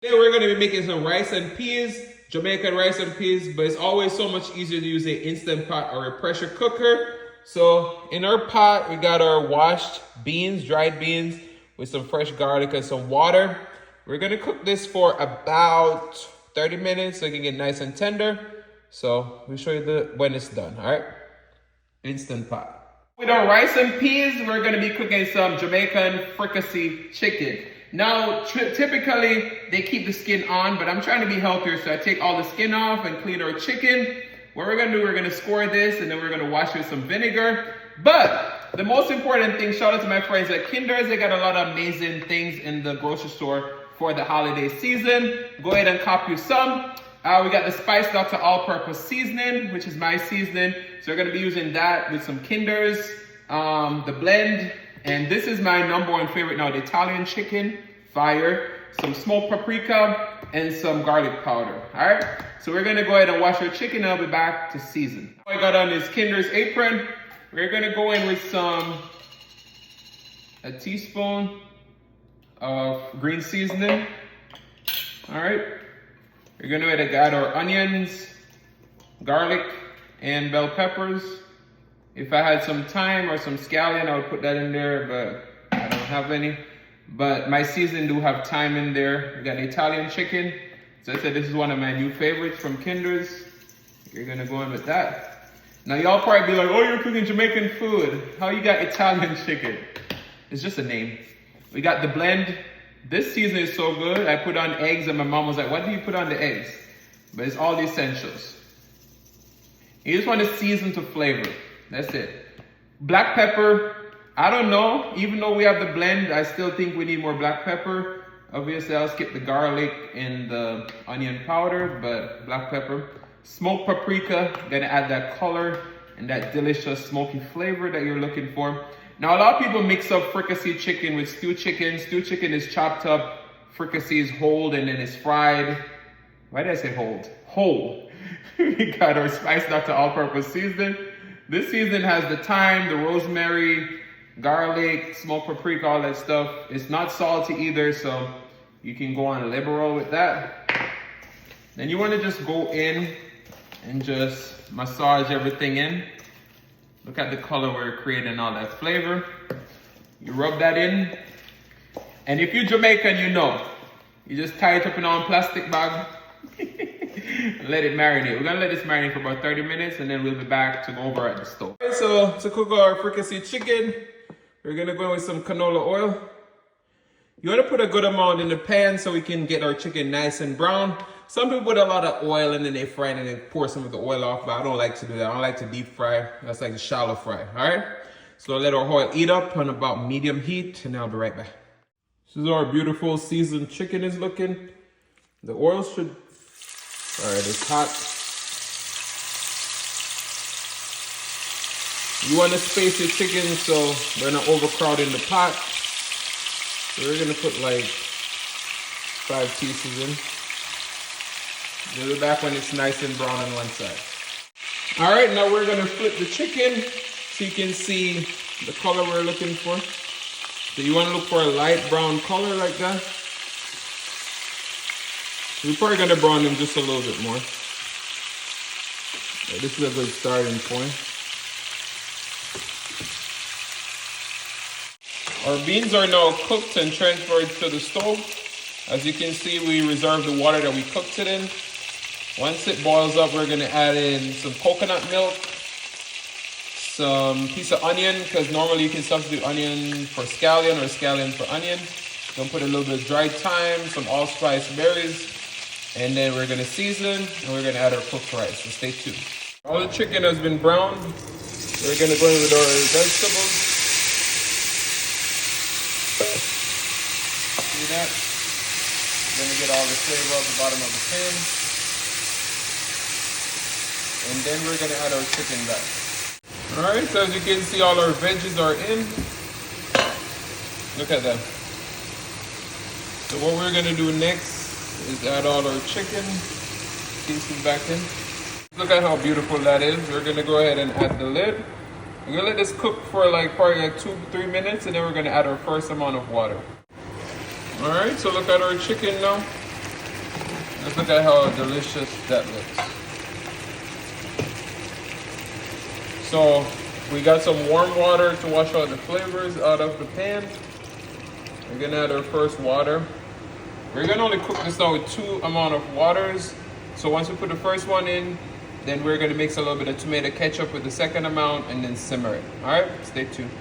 Today we're going to be making some rice and peas, Jamaican rice and peas, but it's always so much easier to use an Instant Pot or a pressure cooker. So in our pot, we got our washed beans, dried beans, with some fresh garlic and some water. We're going to cook this for about 30 minutes so it can get nice and tender. So we'll show you when it's done, all right? Instant Pot. With our rice and peas, we're going to be cooking some Jamaican Fricassee chicken. Now, typically, they keep the skin on, but I'm trying to be healthier, so I take all the skin off and clean our chicken. What we're going to do, we're going to score this, and then we're going to wash it with some vinegar. But the most important thing, shout out to my friends at Kinder's. They got a lot of amazing things in the grocery store for the holiday season. Go ahead and cop you some. We got the Spice Doctor All-Purpose Seasoning, which is my seasoning. So we're going to be using that with some Kinder's, the blend. And this is my number one favorite now, the Italian chicken, fire, some smoked paprika, and some garlic powder, all right? So we're gonna go ahead and wash our chicken, and I'll be back to season. I got on this Kinder's apron. We're gonna go in with a teaspoon of green seasoning, all right? We're gonna go ahead and add our onions, garlic, and bell peppers. If I had some thyme or some scallion, I would put that in there, but I don't have any. But my seasoning do have thyme in there. We got the Italian chicken. So I said this is one of my new favorites from Kinder's. You're gonna go in with that. Now y'all probably be like, oh, you're cooking Jamaican food. How you got Italian chicken? It's just a name. We got the blend. This seasoning is so good. I put on eggs and my mom was like, what do you put on the eggs? But it's all the essentials. You just want to season to flavor. That's it. Black pepper, I don't know. Even though we have the blend, I still think we need more black pepper. Obviously, I'll skip the garlic and the onion powder, but black pepper. Smoked paprika, gonna add that color and that delicious smoky flavor that you're looking for. Now, a lot of people mix up fricassee chicken with stew chicken. Stew chicken is chopped up, fricassee is whole, and then it's fried. Why did I say hold? Whole. We got our Spice Doctor All-Purpose Seasoning. This season has the thyme, the rosemary, garlic, smoked paprika, all that stuff. It's not salty either, so you can go on liberal with that. Then you want to just go in and just massage everything in. Look at the color we're creating all that flavor. You rub that in. And if you're Jamaican, you know. You just tie it up in a plastic bag. And let it marinate. We're gonna let this marinate for about 30 minutes and then we'll be back to go over at the stove. Okay, so to cook our fricassee chicken, we're gonna go in with some canola oil. You wanna put a good amount in the pan so we can get our chicken nice and brown. Some people put a lot of oil and then they fry it and then pour some of the oil off, but I don't like to do that. I don't like to deep fry. That's like a shallow fry, all right? So let our oil heat up on about medium heat and I'll be right back. This is our beautiful seasoned chicken is looking. The oil should, all right, it's hot. You want to space your chicken so we're not overcrowding the pot. So we're gonna put like 5 pieces in. We'll be back when it's nice and brown on one side. All right, now we're gonna flip the chicken so you can see the color we're looking for. So you want to look for a light brown color like that. We're probably gonna brown them just a little bit more. Yeah, this is a good starting point. Our beans are now cooked and transferred to the stove. As you can see, we reserved the water that we cooked it in. Once it boils up, we're gonna add in some coconut milk, some piece of onion, because normally you can substitute onion for scallion or scallion for onion. Gonna put a little bit of dried thyme, some allspice berries, and then we're gonna season and we're gonna add our cooked rice. So stay tuned. All the chicken has been browned. We're gonna go in with our vegetables. See that? Gonna get all the flavor out the bottom of the pan. And then we're gonna add our chicken back. All right, so as you can see, all our veggies are in. Look at that. So what we're gonna do next is add all our chicken pieces back in. Look at how beautiful that is. We're gonna go ahead and add the lid. We're gonna let this cook for probably like 2-3 minutes, and then we're gonna add our first amount of water. All right, so look at our chicken now. Let's look at how delicious that looks. So we got some warm water to wash out the flavors out of the pan. We're gonna add our first water. We're gonna only cook this now with 2 amount of waters. So once we put the first one in, then we're gonna mix a little bit of tomato ketchup with the second amount and then simmer it. All right, stay tuned.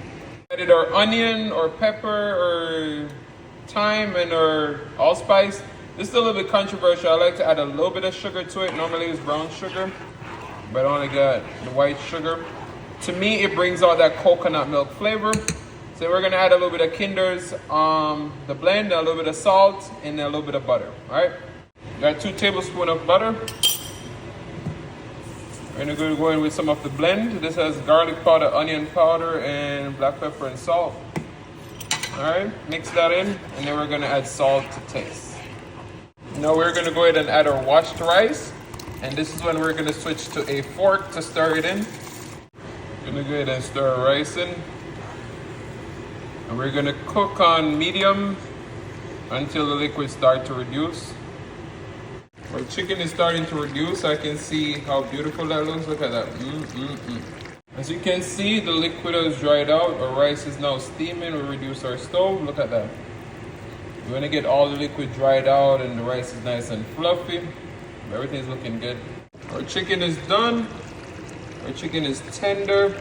Added our onion or pepper or thyme and our allspice. This is a little bit controversial. I like to add a little bit of sugar to it. Normally it's brown sugar, but I only got the white sugar. To me, it brings out that coconut milk flavor. So we're gonna add a little bit of Kinder's, the blend, a little bit of salt, and a little bit of butter. All right, got 2 tablespoons of butter. We're gonna go in with some of the blend. This has garlic powder, onion powder, and black pepper and salt. All right, mix that in, and then we're gonna add salt to taste. Now we're gonna go ahead and add our washed rice, and this is when we're gonna switch to a fork to stir it in. Gonna go ahead and stir our rice in. And we're gonna cook on medium until the liquid starts to reduce. Our chicken is starting to reduce. I can see how beautiful that looks. Look at that. As you can see, the liquid has dried out. Our rice is now steaming. We reduce our stove. Look at that. We're gonna get all the liquid dried out and the rice is nice and fluffy. Everything's looking good. Our chicken is done. Our chicken is tender.